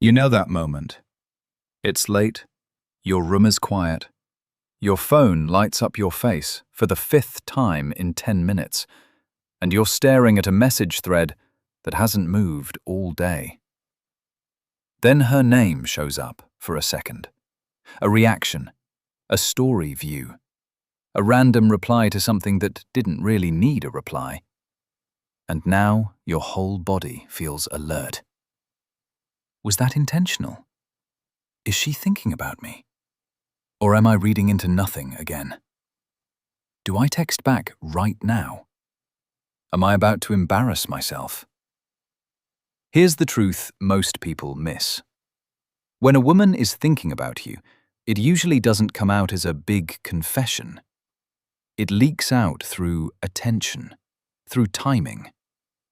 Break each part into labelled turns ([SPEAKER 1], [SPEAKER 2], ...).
[SPEAKER 1] You know that moment. It's late, your room is quiet, your phone lights up your face for the 5th time in 10 minutes, and you're staring at a message thread that hasn't moved all day. Then her name shows up for a second. A reaction, a story view, a random reply to something that didn't really need a reply. And now your whole body feels alert. Was that intentional? Is she thinking about me? Or am I reading into nothing again? Do I text back right now? Am I about to embarrass myself? Here's the truth most people miss. When a woman is thinking about you, it usually doesn't come out as a big confession. It leaks out through attention, through timing,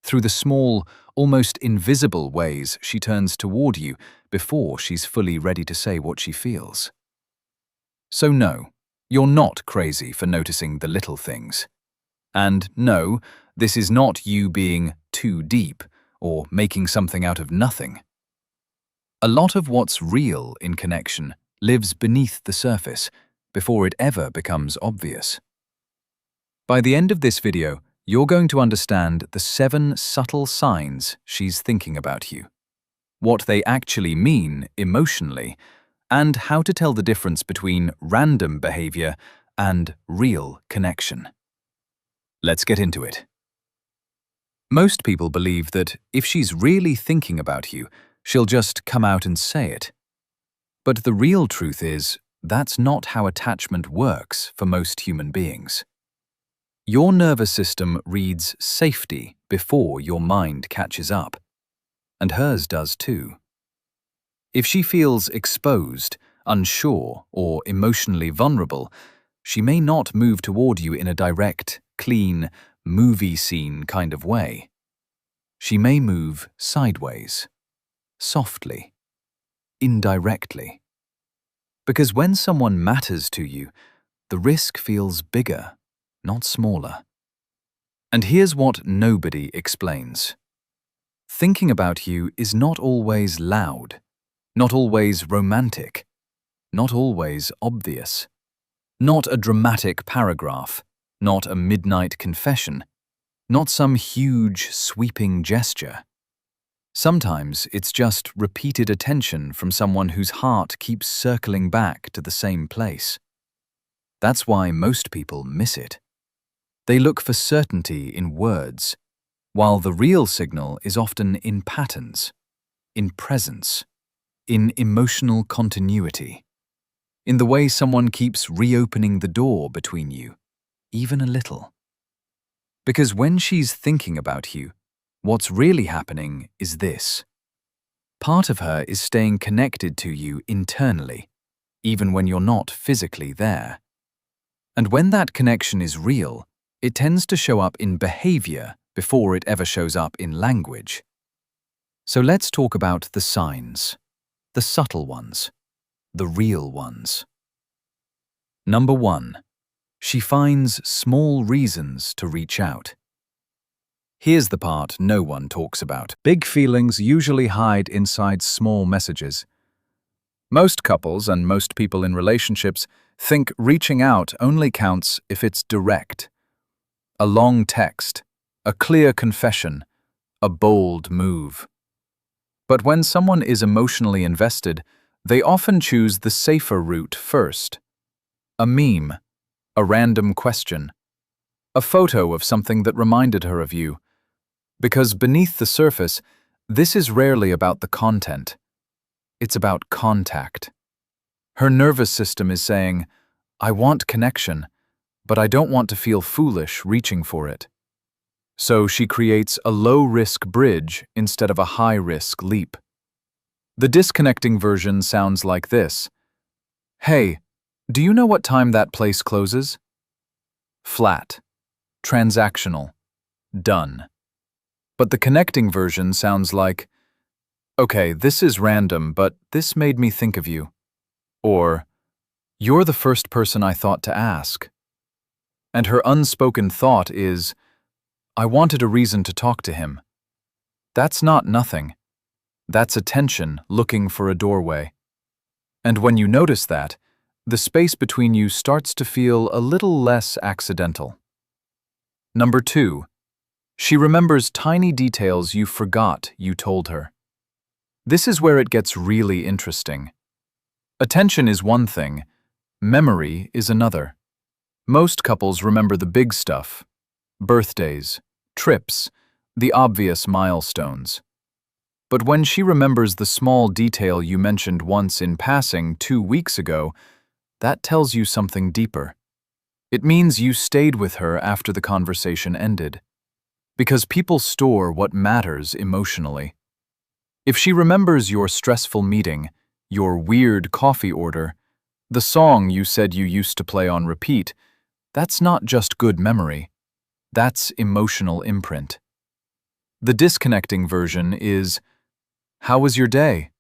[SPEAKER 1] through the small, almost invisible ways she turns toward you before she's fully ready to say what she feels. So no, you're not crazy for noticing the little things. And no, this is not you being too deep or making something out of nothing. A lot of what's real in connection lives beneath the surface before it ever becomes obvious. By the end of this video, you're going to understand the 7 subtle signs she's thinking about you, what they actually mean emotionally, and how to tell the difference between random behavior and real connection. Let's get into it. Most people believe that if she's really thinking about you, she'll just come out and say it. But the real truth is, that's not how attachment works for most human beings. Your nervous system reads safety before your mind catches up, and hers does too. If she feels exposed, unsure, or emotionally vulnerable, she may not move toward you in a direct, clean, movie scene kind of way. She may move sideways, softly, indirectly. Because when someone matters to you, the risk feels bigger, not smaller. And here's what nobody explains. Thinking about you is not always loud, not always romantic, not always obvious, not a dramatic paragraph, not a midnight confession, not some huge, sweeping gesture. Sometimes it's just repeated attention from someone whose heart keeps circling back to the same place. That's why most people miss it. They look for certainty in words, while the real signal is often in patterns, in presence, in emotional continuity, in the way someone keeps reopening the door between you, even a little. Because when she's thinking about you, what's really happening is this. Part of her is staying connected to you internally, even when you're not physically there. And when that connection is real, it tends to show up in behavior before it ever shows up in language. So let's talk about the signs, the subtle ones, the real ones. Number 1. She finds small reasons to reach out. Here's the part no one talks about. Big feelings usually hide inside small messages. Most couples and most people in relationships think reaching out only counts if it's direct. A long text, a clear confession, a bold move. But when someone is emotionally invested, they often choose the safer route first. A meme, a random question, a photo of something that reminded her of you. Because beneath the surface, this is rarely about the content. It's about contact. Her nervous system is saying, I want connection, but I don't want to feel foolish reaching for it. So she creates a low-risk bridge instead of a high-risk leap. The disconnecting version sounds like this. Hey, do you know what time that place closes? Flat. Transactional. Done. But the connecting version sounds like, okay, this is random, but this made me think of you. Or, you're the first person I thought to ask. And her unspoken thought is, I wanted a reason to talk to him. That's not nothing. That's attention looking for a doorway. And when you notice that, the space between you starts to feel a little less accidental. Number 2. She remembers tiny details you forgot you told her. This is where it gets really interesting. Attention is one thing, memory is another. Most couples remember the big stuff: birthdays, trips, the obvious milestones. But when she remembers the small detail you mentioned once in passing 2 weeks ago, that tells you something deeper. It means you stayed with her after the conversation ended. Because people store what matters emotionally. If she remembers your stressful meeting, your weird coffee order, the song you said you used to play on repeat, that's not just good memory. That's emotional imprint. The disconnecting version is, "How was your day?"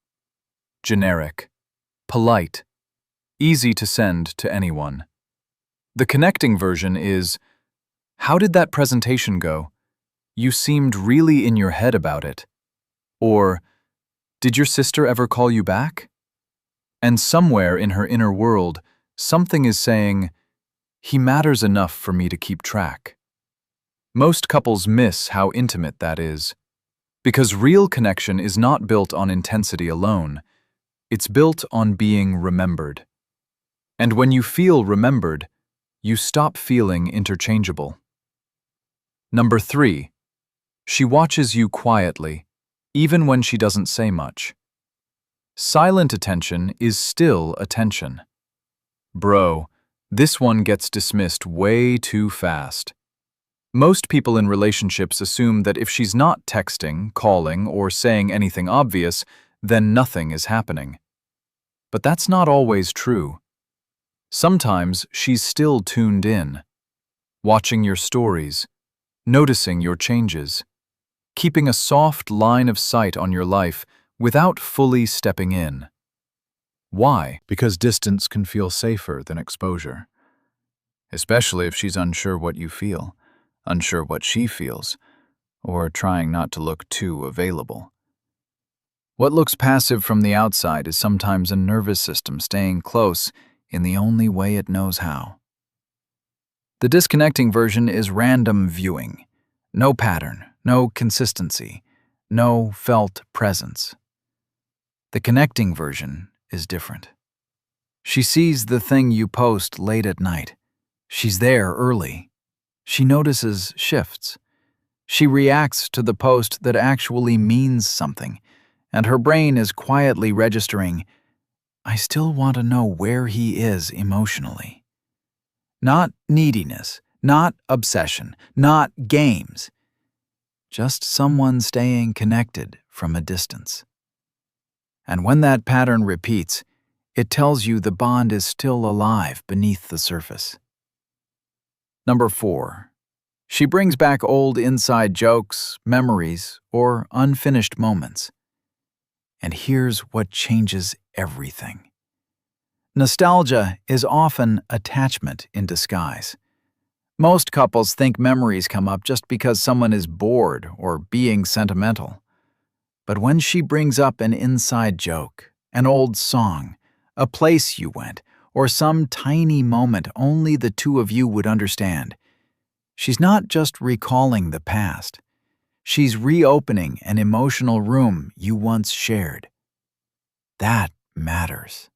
[SPEAKER 1] Generic, polite, easy to send to anyone. The connecting version is, "How did that presentation go? You seemed really in your head about it." Or, "Did your sister ever call you back?" And somewhere in her inner world, something is saying, "He matters enough for me to keep track." Most couples miss how intimate that is. Because real connection is not built on intensity alone. It's built on being remembered. And when you feel remembered, you stop feeling interchangeable. Number 3. She watches you quietly, even when she doesn't say much. Silent attention is still attention. Bro, this one gets dismissed way too fast. Most people in relationships assume that if she's not texting, calling, or saying anything obvious, then nothing is happening. But that's not always true. Sometimes she's still tuned in, watching your stories, noticing your changes, keeping a soft line of sight on your life without fully stepping in. Why? Because distance can feel safer than exposure. Especially if she's unsure what you feel, unsure what she feels, or trying not to look too available. What looks passive from the outside is sometimes a nervous system staying close in the only way it knows how. The disconnecting version is random viewing. No pattern, no consistency, no felt presence. The connecting version is different. She sees the thing you post late at night. She's there early. She notices shifts. She reacts to the post that actually means something, and her brain is quietly registering, "I still want to know where he is emotionally." Not neediness, not obsession, not games. Just someone staying connected from a distance. And when that pattern repeats, it tells you the bond is still alive beneath the surface. Number 4. She brings back old inside jokes, memories, or unfinished moments. And here's what changes everything. Nostalgia is often attachment in disguise. Most couples think memories come up just because someone is bored or being sentimental. But when she brings up an inside joke, an old song, a place you went, or some tiny moment only the two of you would understand, she's not just recalling the past. She's reopening an emotional room you once shared. That matters.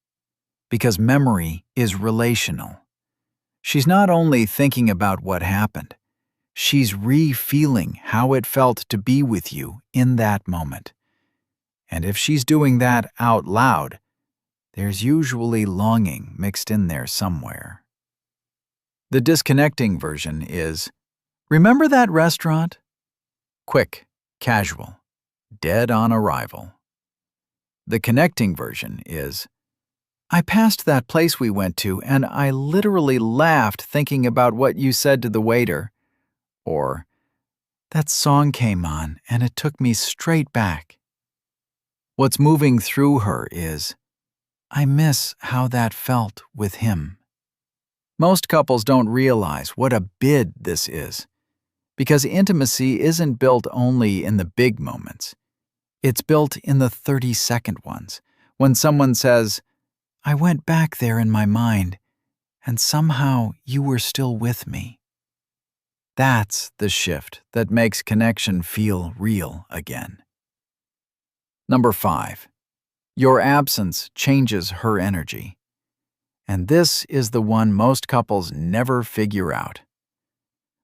[SPEAKER 1] Because memory is relational. She's not only thinking about what happened, she's re-feeling how it felt to be with you in that moment. And if she's doing that out loud, there's usually longing mixed in there somewhere. The disconnecting version is, "Remember that restaurant?" Quick, casual, dead on arrival. The connecting version is, "I passed that place we went to and I literally laughed thinking about what you said to the waiter." Or, "That song came on and it took me straight back." What's moving through her is, "I miss how that felt with him." Most couples don't realize what a bid this is, because intimacy isn't built only in the big moments. It's built in the 30-second ones, when someone says, "I went back there in my mind, and somehow you were still with me." That's the shift that makes connection feel real again. Number 5. Your absence changes her energy. And this is the one most couples never figure out.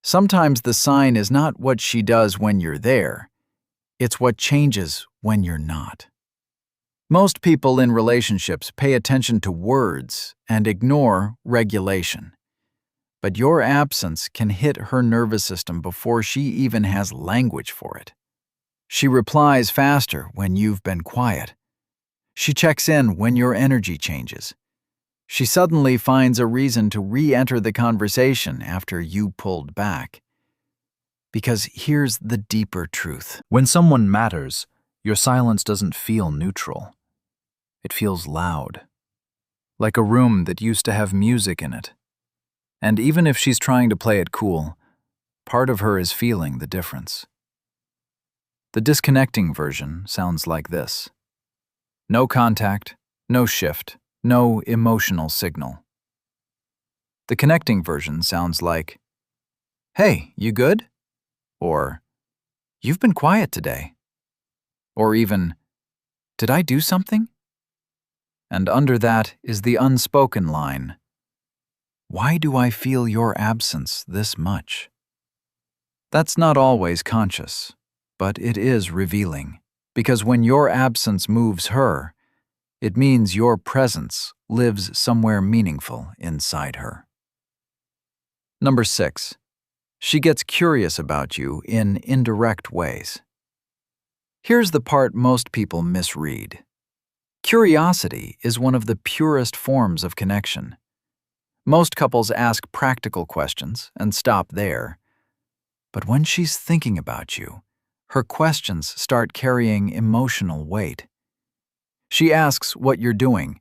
[SPEAKER 1] Sometimes the sign is not what she does when you're there, it's what changes when you're not. Most people in relationships pay attention to words and ignore regulation. But your absence can hit her nervous system before she even has language for it. She replies faster when you've been quiet. She checks in when your energy changes. She suddenly finds a reason to re-enter the conversation after you pulled back. Because here's the deeper truth. When someone matters, your silence doesn't feel neutral. It feels loud, like a room that used to have music in it. And even if she's trying to play it cool, part of her is feeling the difference. The disconnecting version sounds like this. No contact, no shift, no emotional signal. The connecting version sounds like, "Hey, you good?" Or, "You've been quiet today." Or even, "Did I do something?" And under that is the unspoken line, "Why do I feel your absence this much?" That's not always conscious, but it is revealing, because when your absence moves her, it means your presence lives somewhere meaningful inside her. Number 6. She gets curious about you in indirect ways. Here's the part most people misread. Curiosity is one of the purest forms of connection. Most couples ask practical questions and stop there. But when she's thinking about you, her questions start carrying emotional weight. She asks what you're doing,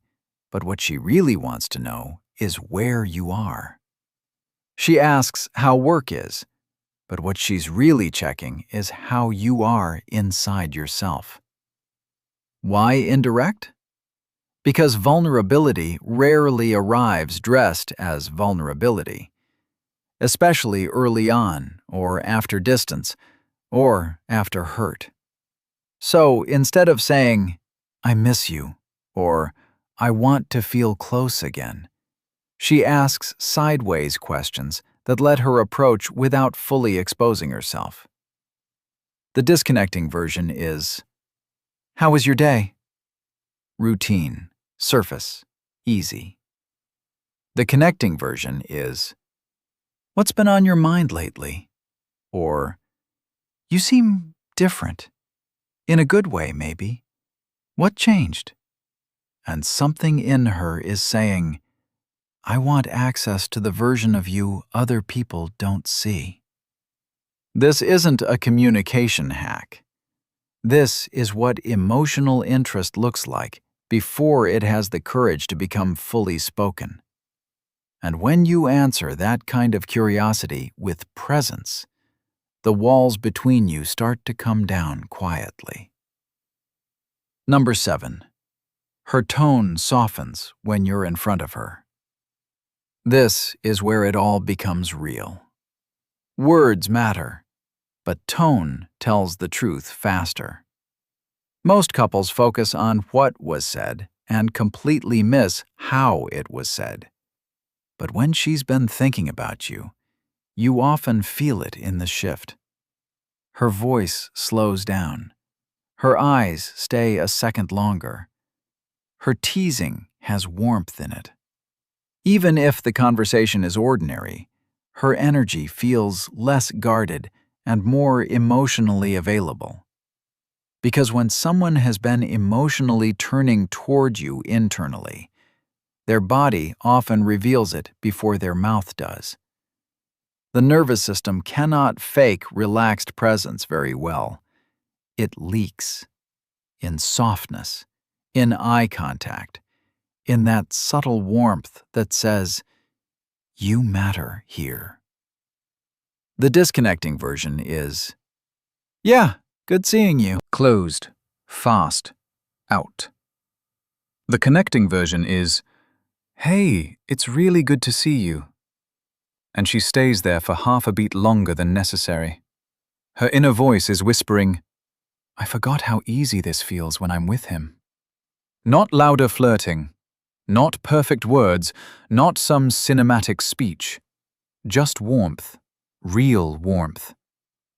[SPEAKER 1] but what she really wants to know is where you are. She asks how work is, but what she's really checking is how you are inside yourself. Why indirect? Because vulnerability rarely arrives dressed as vulnerability, especially early on, or after distance, or after hurt. So instead of saying, "I miss you," or "I want to feel close again," she asks sideways questions that let her approach without fully exposing herself. The disconnecting version is, "How was your day?" Routine, surface, easy. The connecting version is, "What's been on your mind lately?" Or, "You seem different. In a good way, maybe. What changed?" And something in her is saying, "I want access to the version of you other people don't see." This isn't a communication hack. This is what emotional interest looks like before it has the courage to become fully spoken. And when you answer that kind of curiosity with presence, the walls between you start to come down quietly. Number 7. Her tone softens when you're in front of her. This is where it all becomes real. Words matter, but tone tells the truth faster. Most couples focus on what was said and completely miss how it was said. But when she's been thinking about you, you often feel it in the shift. Her voice slows down. Her eyes stay a second longer. Her teasing has warmth in it. Even if the conversation is ordinary, her energy feels less guarded and more emotionally available. Because when someone has been emotionally turning toward you internally, their body often reveals it before their mouth does. The nervous system cannot fake relaxed presence very well. It leaks in softness, in eye contact, in that subtle warmth that says, "You matter here." The disconnecting version is, "Yeah, good seeing you." Closed. fast, out. The connecting version is, "Hey, it's really good to see you." And she stays there for half a beat longer than necessary. Her inner voice is whispering, "I forgot how easy this feels when I'm with him." Not louder flirting, not perfect words, not some cinematic speech. Just warmth, real warmth.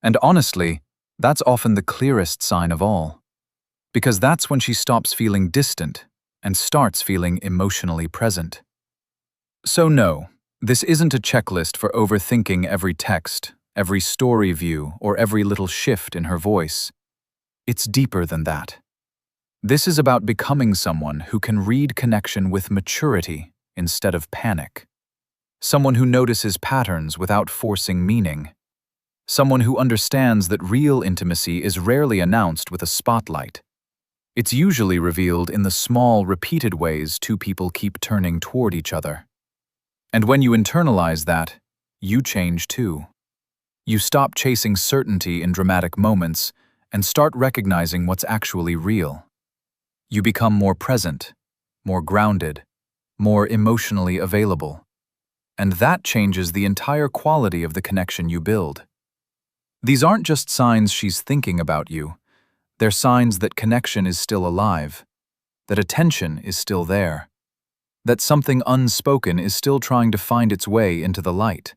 [SPEAKER 1] And honestly, that's often the clearest sign of all. Because that's when she stops feeling distant and starts feeling emotionally present. So no, this isn't a checklist for overthinking every text, every story view, or every little shift in her voice. It's deeper than that. This is about becoming someone who can read connection with maturity instead of panic. Someone who notices patterns without forcing meaning. Someone who understands that real intimacy is rarely announced with a spotlight. It's usually revealed in the small, repeated ways two people keep turning toward each other. And when you internalize that, you change too. You stop chasing certainty in dramatic moments and start recognizing what's actually real. You become more present, more grounded, more emotionally available. And that changes the entire quality of the connection you build. These aren't just signs she's thinking about you. They're signs that connection is still alive, that attention is still there, that something unspoken is still trying to find its way into the light.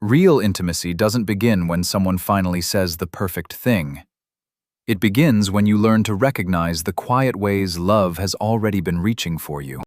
[SPEAKER 1] Real intimacy doesn't begin when someone finally says the perfect thing. It begins when you learn to recognize the quiet ways love has already been reaching for you.